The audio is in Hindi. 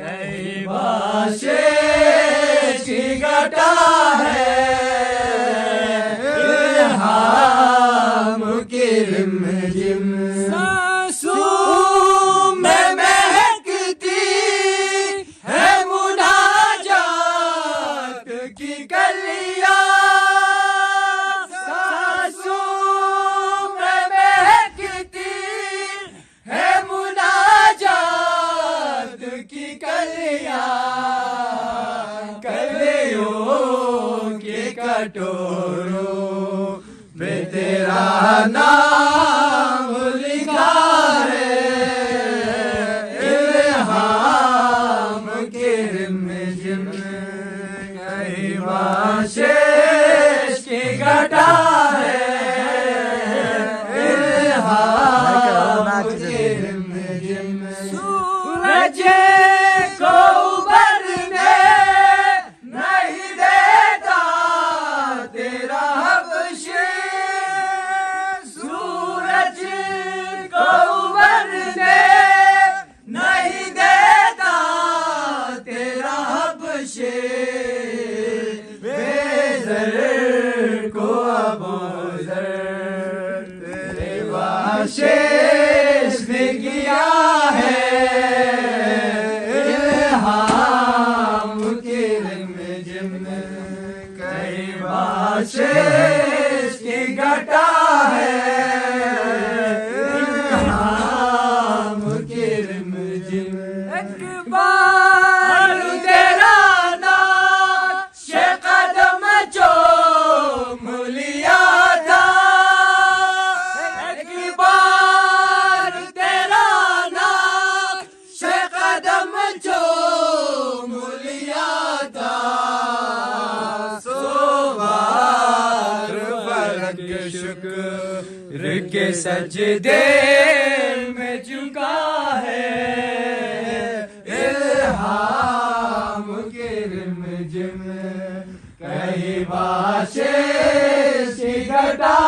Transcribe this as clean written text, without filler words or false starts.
कई बाशेष की घटा है इल्हाम की रिमझिम सांसों में महकती है मुनाजात की कलियां सांसों में महकती है मुनाजात की कलियां कलियों के कटोरों में तेरा नाम लिखा है इल्हाम की रिमझिम कई बाशेष की घटा है इल्हाम की रिमझिम सूरज को उभरने नहीं देता तेरा हबशे सूरज को उभरने नहीं देता तेरा हबशे बेज़र को अबूज़र तेरे बाशेष ने किया है इल्हाम की रिमझिम कई बाशेष की घटा है इल्हाम की रिमझिम इकबाल तेरा नाश कदम चूम लिया था इकबाल तेरा नाश कदम चूम लिया था सो बार फलक शुक्र के सजदे में झुका है इल्हाम की रिमझिम कई बाशेष की घटा